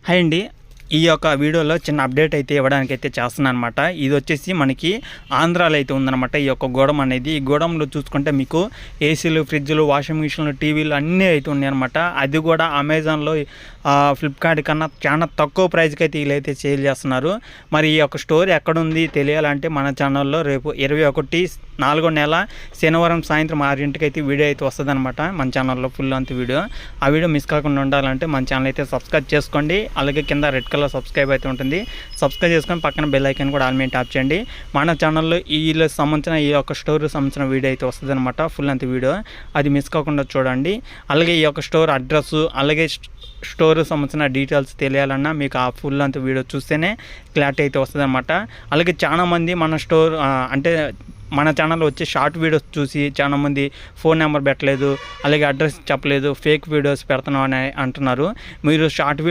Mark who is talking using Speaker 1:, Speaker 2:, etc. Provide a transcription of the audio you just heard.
Speaker 1: Hi అండి. ఈ యొక్క వీడియోలో చిన్న అప్డేట్ అయితే ఇవ్వడానికైతే చేస్తున్నానన్నమాట. ఇది వచ్చేసి మనకి ఆంధ్రాలో అయితే ఉందన్నమాట ఈ యొక్క గోడౌన్ అనేది. ఈ గోడౌన్‌లో చూసుకుంటే మీకు ఏసీలు, ఫ్రిడ్జ్‌లు, వాషింగ్ మిషన్‌లు, టీవీలు అన్నీ అయితే ఉన్నాయన్నమాట. అది కూడా అమెజాన్‌లో ఫ్లిప్‌కార్ట్ కన్నా చాలా తక్కువ ప్రైస్‌కి అయితే వీళ్ళైతే సేల్ చేస్తున్నారు. మరి ఈ యొక్క స్టోర్ ఎక్కడుంది తెలియాలంటే మన ఛానల్‌లో రేపు 21 4వ నెల శనివారం సాయంత్రం 6కి అయితే వీడియో అయితే వస్తుందన్నమాట. మన ఛానల్‌లో ఫుల్ అంత వీడియో. ఆ వీడియో మిస్ కాకుండా ఉండాలంటే మన ఛానల్ అయితే సబ్స్క్రైబ్ చేసుకోండి. అలాగే కింద రెడ్ కలర్ సబ్స్క్రైబ్ అయితే ఉంటుంది. సబ్స్క్రైబ్ చేసుకొని పక్కన బెల్ ఐకాన్ కూడా ఆల్ మీద ట్యాప్ చేయండి. మన ఛానల్లో వీళ్ళకి సంబంధించిన ఈ యొక్క స్టోర్ సంబంధించిన వీడియో అయితే వస్తుందన్నమాట. ఫుల్ అంత వీడియో అది మిస్ కాకుండా చూడండి. అలాగే ఈ యొక్క స్టోర్ అడ్రస్ అలాగే స్టోర్ సంబంధించిన డీటెయిల్స్ తెలియాలన్నా మీకు ఆ ఫుల్ అంత వీడియో చూస్తేనే క్లారిటీ అయితే వస్తుందన్నమాట. అలాగే చాలామంది మన స్టోర్ అంటే మన ఛానల్లో వచ్చే షార్ట్ వీడియోస్ చూసి చాలామంది ఫోన్ నెంబర్ పెట్టలేదు, అలాగే అడ్రస్ చెప్పలేదు, ఫేక్ వీడియోస్ పెడుతున్నాం అని అంటున్నారు. మీరు షార్ట్ వీడియో